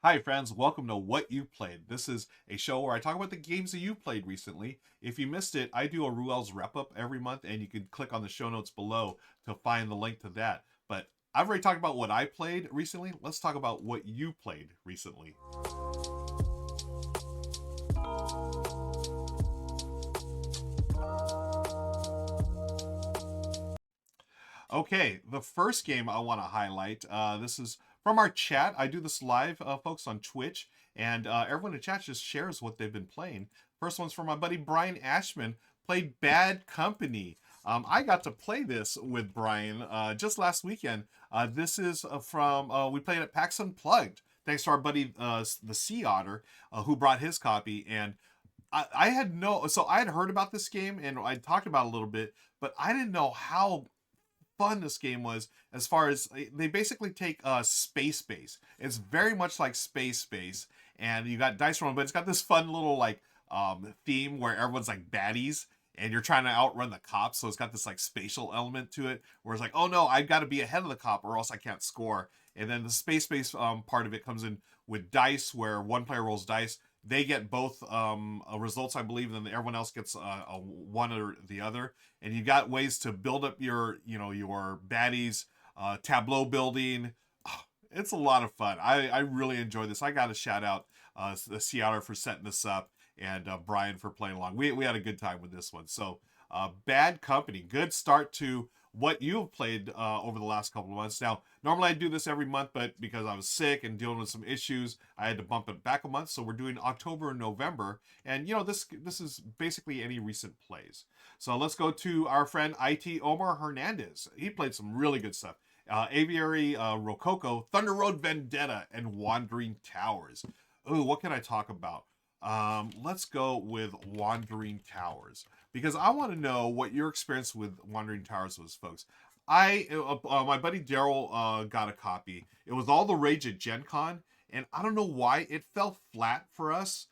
Hi, friends. Welcome to What You Played. This is a show where I talk about the games that you played recently. If you missed it, I do a Ruel's wrap up every month, and you can click on the show notes below to find the link to that. But I've already talked about what I played recently. Let's talk about what you played recently. Okay, the first game I want to highlight. This is from our chat. I do this live, folks, on Twitch, and everyone in chat just shares what they've been playing. First one's from my buddy Brian Ashman. Played Bad Company. I got to play this with Brian just last weekend. This is from we played at PAX Unplugged. Thanks to our buddy the Sea Otter, who brought his copy. And I had so I had heard about this game and I talked about it a little bit, but I didn't know how fun this game was. As far as they basically take space base, it's very much like space base, and you got dice rolling, but it's got this fun little like theme where everyone's like baddies and you're trying to outrun the cops, so it's got this like spatial element to it where it's like, oh no, I've got to be ahead of the cop or else I can't score. And then the space base part of it comes in with dice, where one player rolls dice, they get both results, I believe, and then everyone else gets a one or the other. And you got ways to build up your, your baddies, tableau building. Oh, it's a lot of fun. I really enjoy this. I got to shout out the Seattle for setting this up, and Brian for playing along. We had a good time with this one. So, Bad Company, good start to what you've played over the last couple of months. Now, normally I do this every month, but because I was sick and dealing with some issues, I had to bump it back a month. So we're doing October and November, and this is basically any recent plays. So let's go to our friend IT Omar Hernandez. He played some really good stuff. Aviary, Rococo, Thunder Road Vendetta, and Wandering Towers. Ooh, what can I talk about? Let's go with Wandering Towers, because I want to know what your experience with Wandering Towers was, folks. My buddy Daryl got a copy. It was all the rage at Gen Con, and I don't know why it fell flat for us.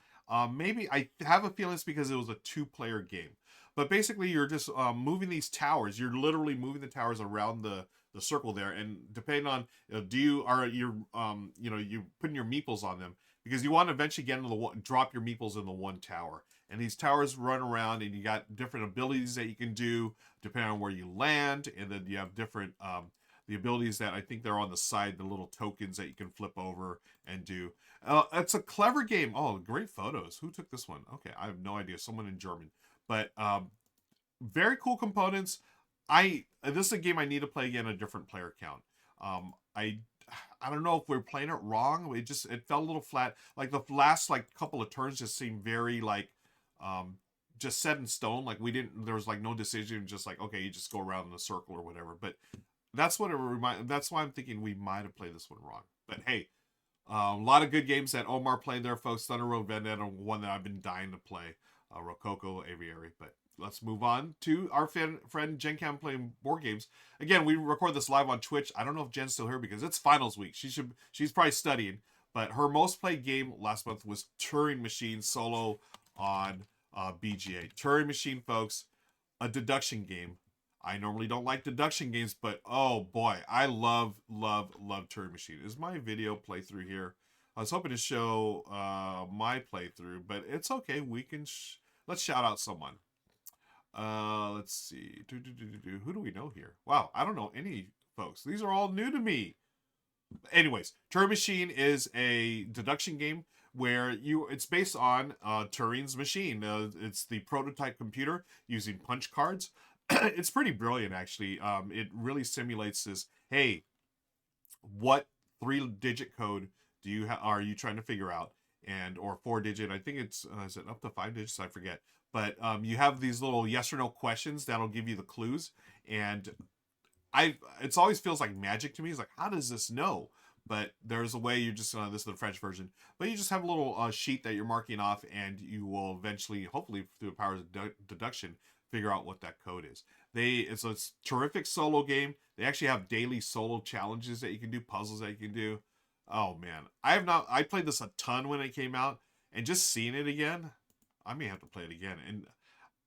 Maybe I have a feeling it's because it was a two-player game. But basically, you're just moving these towers. You're literally moving the towers around the circle there, and depending on you putting your meeples on them, because you want to eventually get into drop your meeples in the one tower. And these towers run around, and you got different abilities that you can do depending on where you land, and then you have different the abilities that I think they're on the side, the little tokens that you can flip over and do. It's a clever game. Oh, great photos. Who took this one? Okay, I have no idea. Someone in German. But very cool components. This is a game I need to play again a different player count. I don't know if we're playing it wrong. It felt a little flat. Like the last couple of turns just seemed very just set in stone. Like there was like no decision. Just like, okay, you just go around in a circle or whatever. But that's what it reminds. That's why I'm thinking we might have played this one wrong. But hey, a lot of good games that Omar played there, folks. Thunder Road Vendetta, one that I've been dying to play. Rococo Aviary. But let's move on to our friend Jen Cam playing board games. Again, we record this live on Twitch. I don't know if Jen's still here because it's finals week. She's probably studying. But her most played game last month was Turing Machine solo on BGA. Turing Machine, folks, a deduction game. I normally don't like deduction games, but oh boy, I love Turing Machine. Is my video playthrough here? I was hoping to show my playthrough, but it's okay. We can let's shout out someone. Let's see. Who do we know here? Wow, I don't know any folks. These are all new to me. Anyways, Turing Machine is a deduction game where it's based on Turing's machine. It's the prototype computer using punch cards. It's pretty brilliant, actually. It really simulates this. Hey, what 3-digit code are you trying to figure out? And or 4-digit? I think it's is it up to 5 digits? I forget. But you have these little yes or no questions that'll give you the clues, and it always feels like magic to me. It's like, how does this know? But there's a way. You just this is the French version, but you just have a little sheet that you're marking off, and you will eventually, hopefully through the powers of deduction, figure out what that code is. It's a terrific solo game. They actually have daily solo challenges that you can do, puzzles that you can do. Oh man, I played this a ton when it came out, and just seeing it again, I may have to play it again. And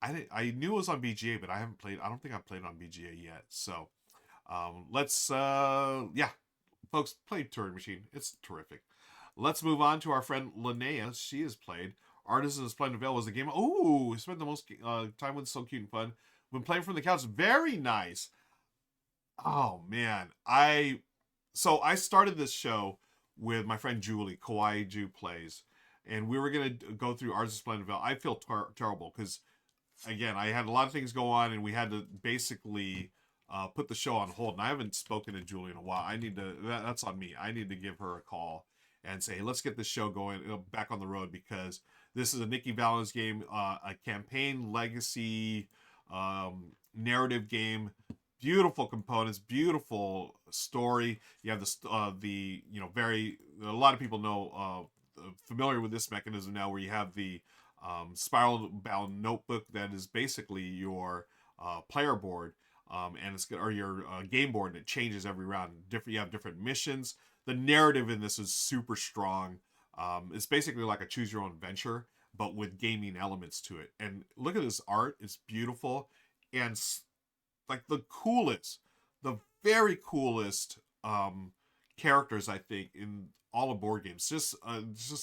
I knew it was on BGA, but I haven't played. I don't think I've played on BGA yet. So let's yeah, folks, play Turing Machine. It's terrific. Let's move on to our friend Linnea. She has played. Artisan of Splendid Vale was the game. Oh, spent the most time with So Cute and Fun. When playing from the couch, very nice. Oh man, I started this show with my friend Julie, Kawaii Ju Plays, and we were gonna go through Artisan of Splendid Vale. I feel terrible because again, I had a lot of things go on, and we had to basically put the show on hold. And I haven't spoken to Julie in a while. I need to. That's on me. I need to give her a call and say, hey, let's get this show going back on the road because this is a Nikki Valens game, a campaign legacy narrative game. Beautiful components, beautiful story. You have the very a lot of people know familiar with this mechanism now, where you have the spiral bound notebook that is basically your player board, and it's or your game board, and it changes every round. You have different missions. The narrative in this is super strong. It's basically like a choose your own adventure, but with gaming elements to it. And look at this art; it's beautiful, and like the very coolest characters I think in all of board games. Just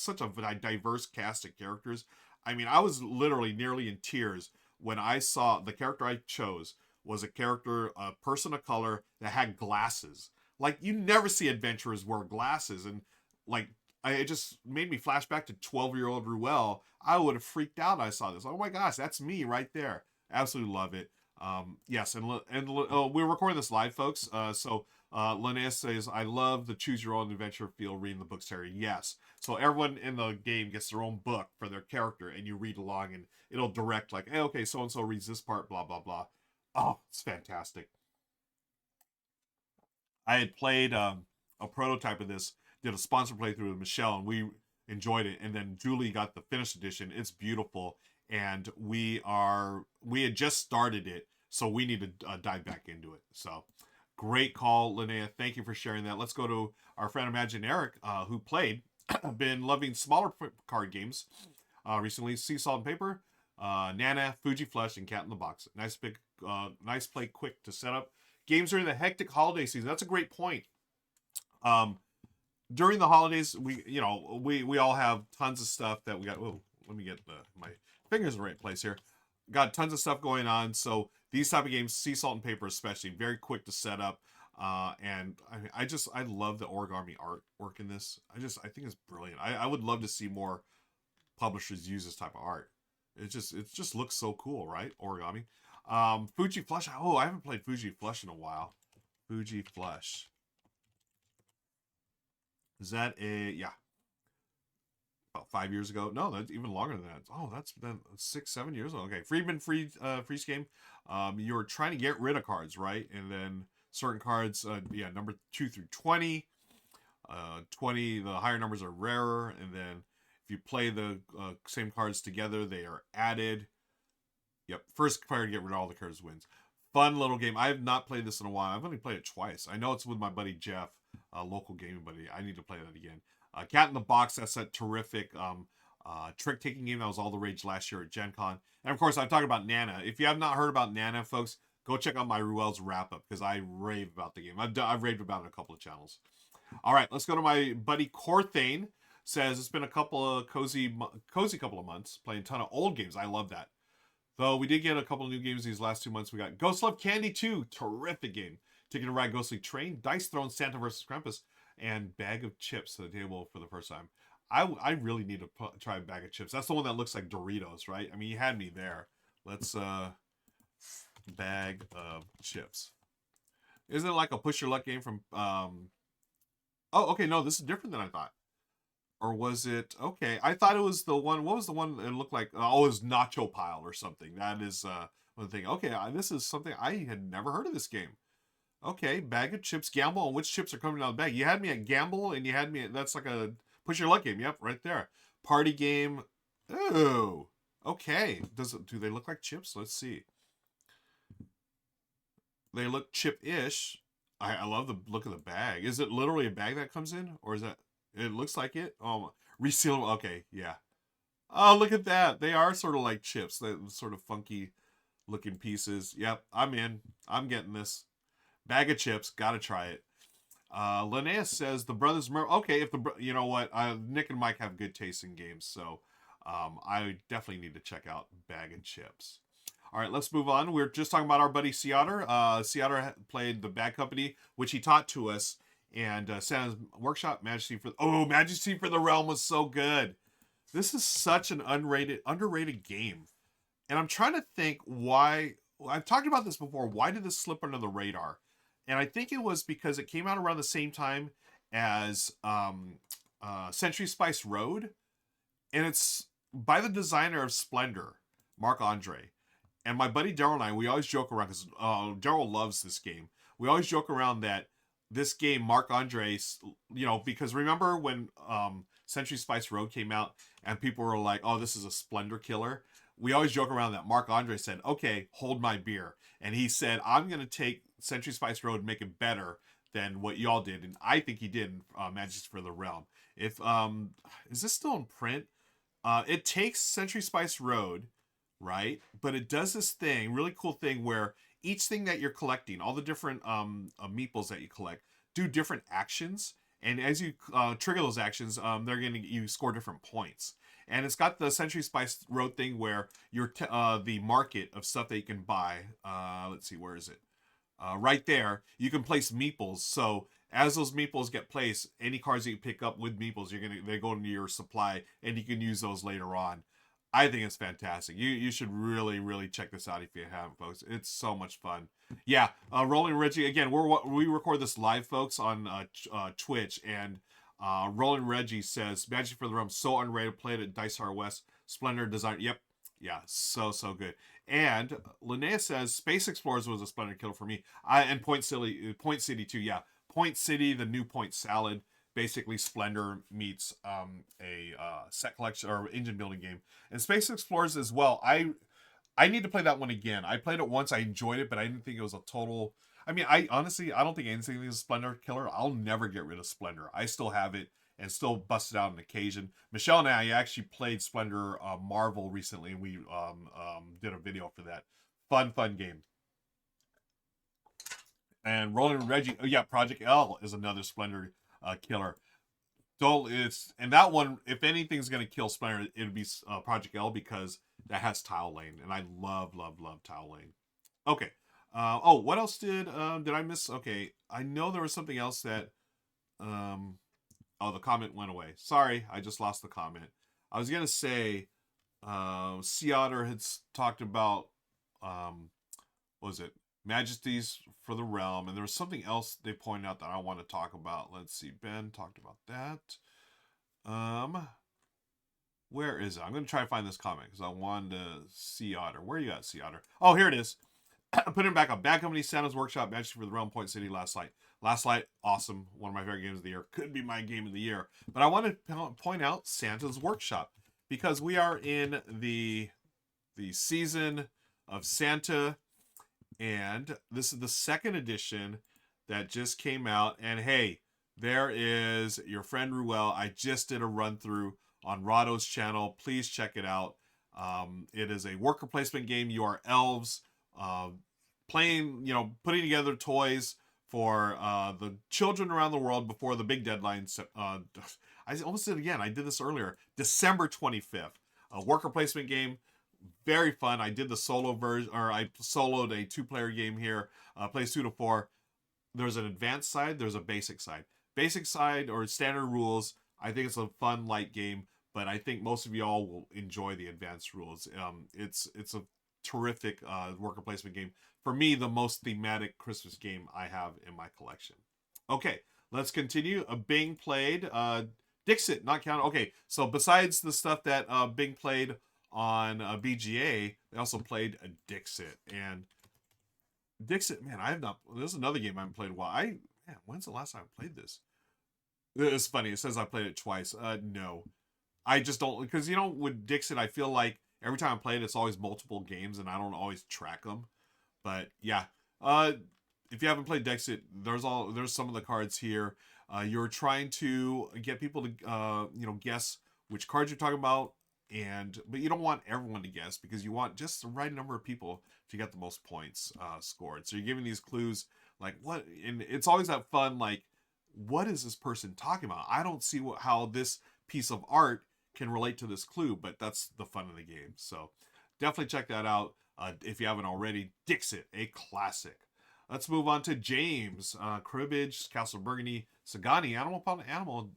such a diverse cast of characters. I mean, I was literally nearly in tears when I saw the character I chose was a person of color that had glasses. Like you never see adventurers wear glasses, and like it just made me flash back to 12-year-old Ruel. I would have freaked out. I saw this. Oh my gosh, that's me right there. Absolutely love it. Yes, and we're recording this live, folks. So Linnea says, I love the choose your own adventure feel reading the books, Terry. Yes. So everyone in the game gets their own book for their character, and you read along, and it'll direct, like, hey, okay, so and so reads this part, blah, blah, blah. Oh, it's fantastic. I had played a prototype of this, did a sponsor playthrough with Michelle, and we enjoyed it. And then Julie got the finished edition. It's beautiful, and we had just started it, so we need to dive back into it. So great call, Linnea. Thank you for sharing that. Let's go to our friend Imagine Eric, who played. Been loving smaller card games recently. Sea Salt and Paper, Nana, Fuji Flush, and Cat in the Box. Nice play, quick to set up. Games during the hectic holiday season. That's a great point. During the holidays, we all have tons of stuff that we got. Oh, let me get my fingers in the right place here. Got tons of stuff going on. So these type of games, Sea Salt and Paper especially, very quick to set up. And I love the origami artwork in this. I think it's brilliant. I would love to see more publishers use this type of art. It just looks so cool, right? Origami. Fuji Flush. Oh, I haven't played Fuji Flush in a while. Fuji Flush. Is that yeah? About 5 years ago. No, that's even longer than that. Oh, that's been 6, 7 years ago. Okay, Friedman freeze game. You're trying to get rid of cards, right? And then certain cards, number 2 through 20. 20, the higher numbers are rarer, and then if you play the same cards together, they are added. Yep, first player to get rid of all the cards wins. Fun little game. I have not played this in a while. I've only played it twice. I know it's with my buddy Jeff, local gaming buddy. I need to play that again. Cat in the Box, that's a terrific trick-taking game that was all the rage last year at Gen Con. And of course, I'm talking about Nana. If you have not heard about Nana, folks, go check out my Ruel's wrap-up because I rave about the game. I've raved about it on a couple of channels. All right, let's go to my buddy Corthane. Says it's been a couple of cozy couple of months playing a ton of old games. I love that. Though we did get a couple of new games these last 2 months. We got Ghost Love Candy 2, terrific game. Ticket to Ride Ghostly Train, Dice Throne, Santa vs. Krampus, and Bag of Chips to the table for the first time. I really need to try a Bag of Chips. That's the one that looks like Doritos, right? I mean, you had me there. Let's Bag of Chips. Isn't it like a push your luck game from oh, okay, no, this is different than I thought. Or was it okay? I thought it was the one. What was the one that looked like? Oh, it was Nacho Pile or something. That is one thing. Okay, this is something I had never heard of this game. Okay, Bag of Chips, gamble on which chips are coming out of the bag. You had me at gamble, and you had me at, that's like a push your luck game. Yep, right there. Party game. Oh, okay. Do they look like chips? Let's see. They look chip-ish. I love the look of the bag. Is it literally a bag that comes in, or is that? It looks like it. Oh, reseal. Okay, yeah. Oh, look at that. They are sort of like chips. They sort of funky looking pieces. Yep, I'm in. I'm getting this. Bag of chips. Gotta try it. Linnea says the brothers. Okay, if you know what, Nick and Mike have good taste in games, so I definitely need to check out Bag and Chips. All right, let's move on. We're just talking about our buddy Seatter. Seatter played the Bad Company, which he taught to us, and Santa's Workshop, Majesty for the Realm was so good. This is such an underrated game, and I'm trying to think why. I've talked about this before. Why did this slip under the radar? And I think it was because it came out around the same time as Century Spice Road, and it's by the designer of Splendor, Marc Andre. And my buddy Daryl and I, we always joke around because Daryl loves this game. We always joke around that this game, Marc Andre, because remember when Century Spice Road came out and people were like, "Oh, this is a Splendor killer." We always joke around that Marc Andre said, "Okay, hold my beer," and he said, "I'm gonna take Century Spice Road and make it better than what y'all did," and I think he did in Majesty for the Realm. If is this still in print? It takes Century Spice Road, right? But it does this thing, really cool thing, where each thing that you're collecting, all the different meeples that you collect, do different actions, and as you trigger those actions, you score different points. And it's got the Century Spice Road thing where you're the market of stuff that you can buy. Let's see, where is it? Right there, you can place meeples. So as those meeples get placed, any cards that you pick up with meeples, they go into your supply, and you can use those later on. I think it's fantastic. You should really check this out if you haven't, folks. It's so much fun. Yeah, Roland and Reggie, again, we record this live, folks, on Twitch, and Roland Reggie says Magic for the Realm so underrated. Played at Dice Hard West. Splendor design. Yep. Yeah, so good. And Linnea says Space Explorers was a Splendor killer for me. And Point City too. Yeah, Point City, the new Point Salad. Basically, Splendor meets a set collection or engine building game, and Space Explorers as well. I need to play that one again. I played it once. I enjoyed it, but I didn't think it was a total. I mean, I honestly, I don't think anything is a Splendor killer. I'll never get rid of Splendor. I still have it and still bust it out on occasion. Michelle and I actually played Splendor Marvel recently, and we did a video for that. Fun game. And Roland and Reggie, oh yeah, Project L is another Splendor killer. And that one, if anything's gonna kill Splendor, it'd be Project L, because that has Tile Lane, and I love Tile Lane. Okay. What else did I miss? Okay, I know there was something else that the comment went away. Sorry, I just lost the comment. I was gonna say Sea Otter had talked about what was it? Majesties for the Realm, and there was something else they pointed out that I want to talk about. Let's see. Ben talked about that. Where is it? I'm going to try to find this comment because I wanted to Sea Otter. Where you at, Sea Otter? Oh, here it is. Put it back up. Bad Company, Santa's Workshop, Majesty for the Realm, Point City, Last Light. Last Light, awesome. One of my favorite games of the year. Could be my game of the year. But I want to point out Santa's Workshop, because we are in the season of Santa, and this is the second edition that just came out. And hey, there is your friend Ruel. I just did a run through on Rahdo's channel. Please check it out. It is a worker placement game. You are elves playing, putting together toys for the children around the world before the big deadline. I almost did it again. I did this earlier. December 25th. A worker placement game. Very fun. I did the solo version, or I soloed a 2-player game here. Plays 2 to 4. There's an advanced side. There's a basic side. Basic side, or standard rules, I think it's a fun, light game, but I think most of y'all will enjoy the advanced rules. It's a terrific worker placement game. For me, the most thematic Christmas game I have in my collection. Okay, let's continue. Bing played Dixit, not counted. Okay, so besides the stuff that Bing played on BGA, they also played a Dixit. And Dixit, man, I have not. This is another game I haven't played in a while. When's the last time I played this? It's funny. It says I played it twice. No, I just don't, because with Dixit, I feel like every time I play it, it's always multiple games, and I don't always track them. But yeah, if you haven't played Dixit, there's some of the cards here. You're trying to get people to guess which cards you're talking about. But you don't want everyone to guess, because you want just the right number of people to get the most points scored. So you're giving these clues like what, and it's always that fun, like what is this person talking about? I don't see how this piece of art can relate to this clue, but that's the fun of the game. So definitely check that out if you haven't already. Dixit, a classic. Let's move on to James. Cribbage, Castle Burgundy, Sagani, Animal Upon Animal,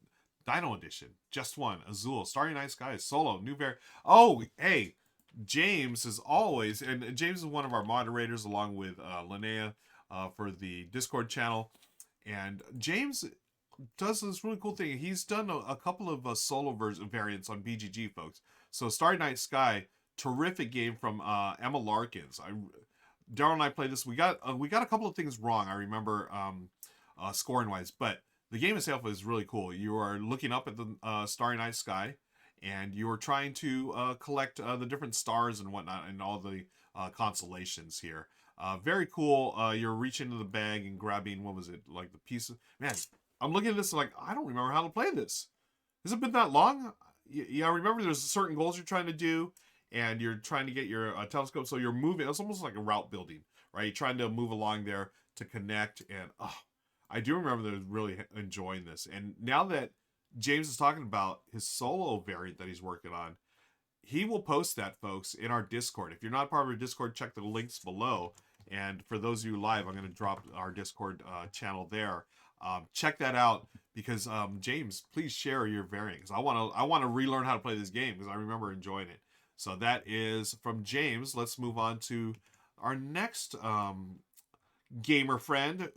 Dino Edition. Just one. Azul, Starry Night Skies, Solo, New Bear. Oh, hey, James is always, and James is one of our moderators along with Linnea for the Discord channel. And James does this really cool thing. He's done a couple of solo variants on BGG, folks. So Starry Night Sky, terrific game from Emma Larkins. Daryl and I played this. We got a couple of things wrong, I remember, scoring wise, but the game itself is really cool. You are looking up at the Starry Night Sky, and you are trying to collect the different stars and whatnot, and all the constellations here. Very cool. You're reaching into the bag and grabbing, what was it, like the piece of, man, I'm looking at this like, I don't remember how to play this. Has it been that long? Yeah, I remember there's certain goals you're trying to do, and you're trying to get your telescope, so you're moving. It's almost like a route building, right? You're trying to move along there to connect, and I do remember that I was really enjoying this. And now that James is talking about his solo variant that he's working on, he will post that, folks, in our Discord. If you're not part of our Discord, check the links below. And for those of you live, I'm going to drop our Discord channel there. Check that out, because James, please share your variant, because I want to relearn how to play this game, because I remember enjoying it. So that is from James. Let's move on to our next gamer friend.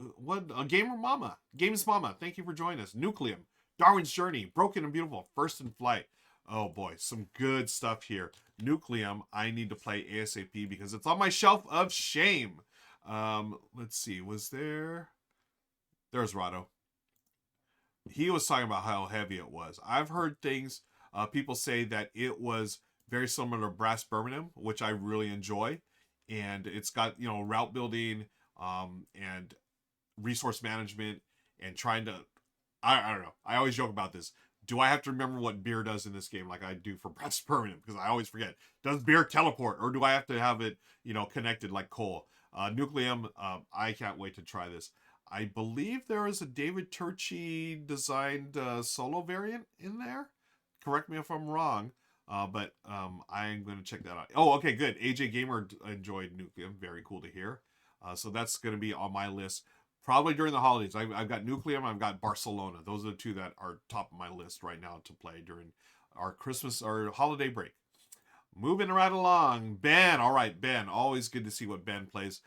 Gamer Mama. Games Mama, thank you for joining us. Nucleum, Darwin's Journey, Broken and Beautiful, First in Flight. Oh boy, some good stuff here. Nucleum, I need to play ASAP because it's on my shelf of shame. Let's see, there's Rahdo. He was talking about how heavy it was. I've heard things, people say that it was very similar to Brass Birmingham, which I really enjoy. And it's got, route building and resource management and trying to, I don't know. I always joke about this. Do I have to remember what beer does in this game like I do for Brass Birmingham? Because I always forget. Does beer teleport, or do I have to have it, connected like coal? Nucleum, I can't wait to try this. I believe there is a David Turchi designed solo variant in there. Correct me if I'm wrong. But I'm going to check that out. Oh, okay, good. AJ Gamer enjoyed Nucleum. Very cool to hear. So that's going to be on my list probably during the holidays. I've got Nucleum. I've got Barcelona. Those are the two that are top of my list right now to play during our Christmas or holiday break. Moving right along. Ben. All right, Ben. Always good to see what Ben plays.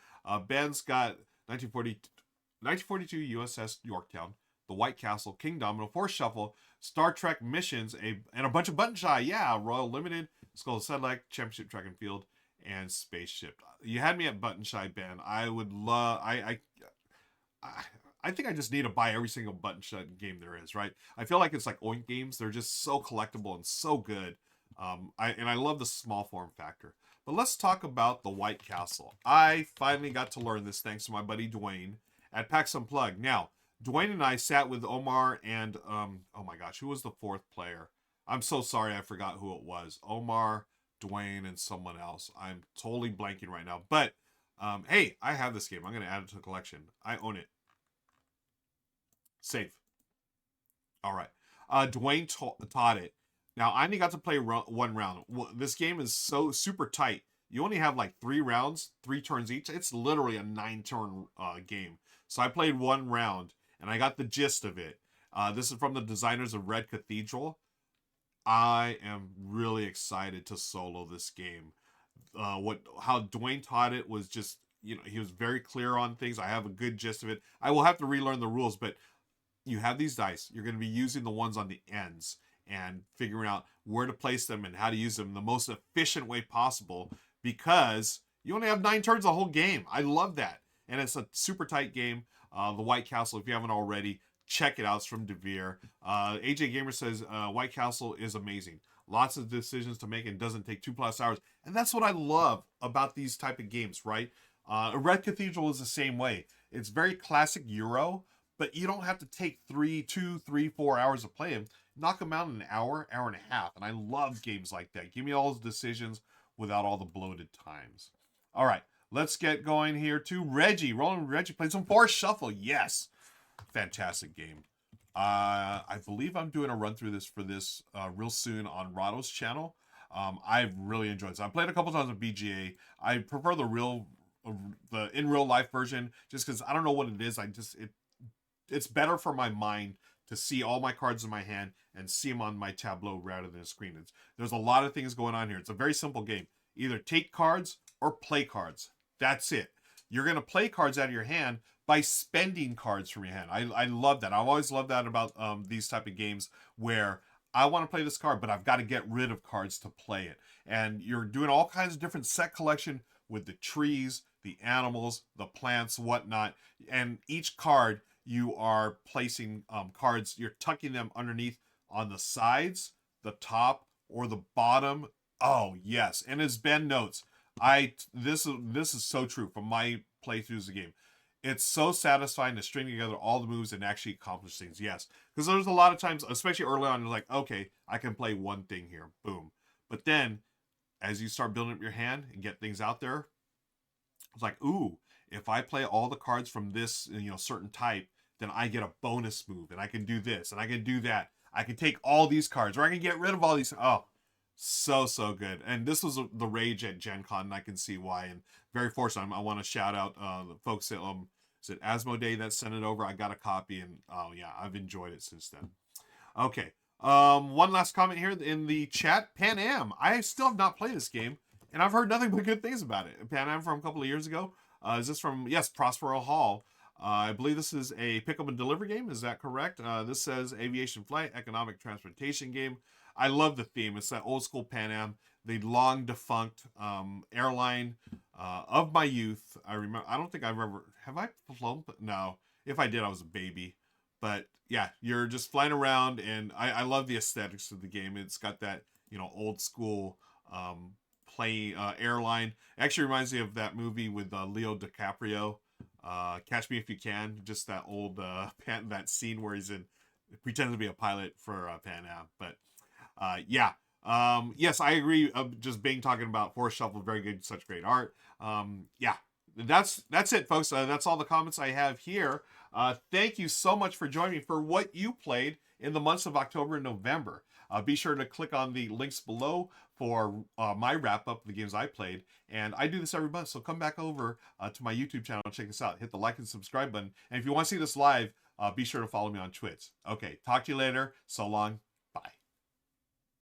Ben's got 1942 USS Yorktown, The White Castle, King Domino, Force Shuffle, Star Trek Missions, and a bunch of Button Shy. Yeah, Royal Limited, Skull Select, Championship Track and Field, and Spaceship. You had me at Button Shy, Ben. I would love. I think I just need to buy every single Button Shy game there is. Right? I feel like it's like Oink games. They're just so collectible and so good. I love the small form factor. But let's talk about the White Castle. I finally got to learn this thanks to my buddy Dwayne at PAX Unplugged. Now, Dwayne and I sat with Omar and, oh my gosh, who was the fourth player? I'm so sorry, I forgot who it was. Omar, Dwayne, and someone else. I'm totally blanking right now. But, hey, I have this game. I'm going to add it to the collection. I own it. Save. All right. Dwayne taught it. Now, I only got to play one round. This game is so super tight. You only have like 3 rounds, 3 turns each. It's literally a 9-turn game. So I played one round, and I got the gist of it. This is from the designers of Red Cathedral. I am really excited to solo this game. How Dwayne taught it was just, he was very clear on things. I have a good gist of it. I will have to relearn the rules, but you have these dice. You're going to be using the ones on the ends and figuring out where to place them and how to use them in the most efficient way possible, because you only have 9 turns the whole game. I love that. And it's a super tight game. The White Castle, if you haven't already, check it out. It's from DeVere. AJ Gamer says White Castle is amazing. Lots of decisions to make and doesn't take 2+ hours. And that's what I love about these type of games, right? Red Cathedral is the same way. It's very classic Euro, but you don't have to take 2, 3, 4 hours to play them. Knock them out in an hour, hour and a half. And I love games like that. Give me all those decisions without all the bloated times. All right, let's get going here to Reggie. Roland Reggie played some Force Shuffle. Yes. Fantastic game. I believe I'm doing a run through this for this real soon on Rahdo's channel. I've really enjoyed this. I played a couple times with BGA. I prefer the in real life version just because I don't know what it is. It's better for my mind to see all my cards in my hand and see them on my tableau rather than a screen. There's a lot of things going on here. It's a very simple game. Either take cards or play cards. That's it. You're going to play cards out of your hand by spending cards from your hand. I love that. I've always loved that about these type of games where I want to play this card, but I've got to get rid of cards to play it. And you're doing all kinds of different set collection with the trees, the animals, the plants, whatnot. And each card, you are placing cards, you're tucking them underneath on the sides, the top, or the bottom. Oh, yes. And as Ben notes, this is so true from my playthroughs of the game. It's so satisfying to string together all the moves and actually accomplish things. Yes, because there's a lot of times, especially early on, you're like, okay, I can play one thing here, boom. But then, as you start building up your hand and get things out there, it's like, ooh, if I play all the cards from this, certain type, then I get a bonus move, and I can do this, and I can do that. I can take all these cards, or I can get rid of all these. Oh, so good. And this was the rage at Gen Con, and I can see why. And very fortunate. I want to shout out the folks at is it Asmodee that sent it over. I got a copy, and oh yeah, I've enjoyed it since then. Okay. One last comment here in the chat. Pan Am. I still have not played this game, and I've heard nothing but good things about it. Pan Am from a couple of years ago. Is this from, yes, Prospero Hall. I believe this is a pick up and deliver game. Is that correct? This says aviation flight, economic transportation game. I love the theme. It's that old school Pan Am, the long defunct airline of my youth. I remember. I don't think I've ever have I flown. No, if I did, I was a baby. But yeah, you're just flying around, and I love the aesthetics of the game. It's got that old school plane airline. It actually reminds me of that movie with Leo DiCaprio. Catch Me If You Can, just that old that scene where he's pretends to be a pilot for Pan Am. But yeah, yes, I agree. Just Bing talking about Forest Shuffle, very good, such great art. Yeah, that's it, folks. That's all the comments I have here. Thank you so much for joining me for what you played in the months of October and November. Be sure to click on the links below for my wrap up of the games I played. And I do this every month, so come back over to my YouTube channel and check this out. Hit the like and subscribe button. And if you want to see this live, be sure to follow me on Twitch. Okay, talk to you later. So long.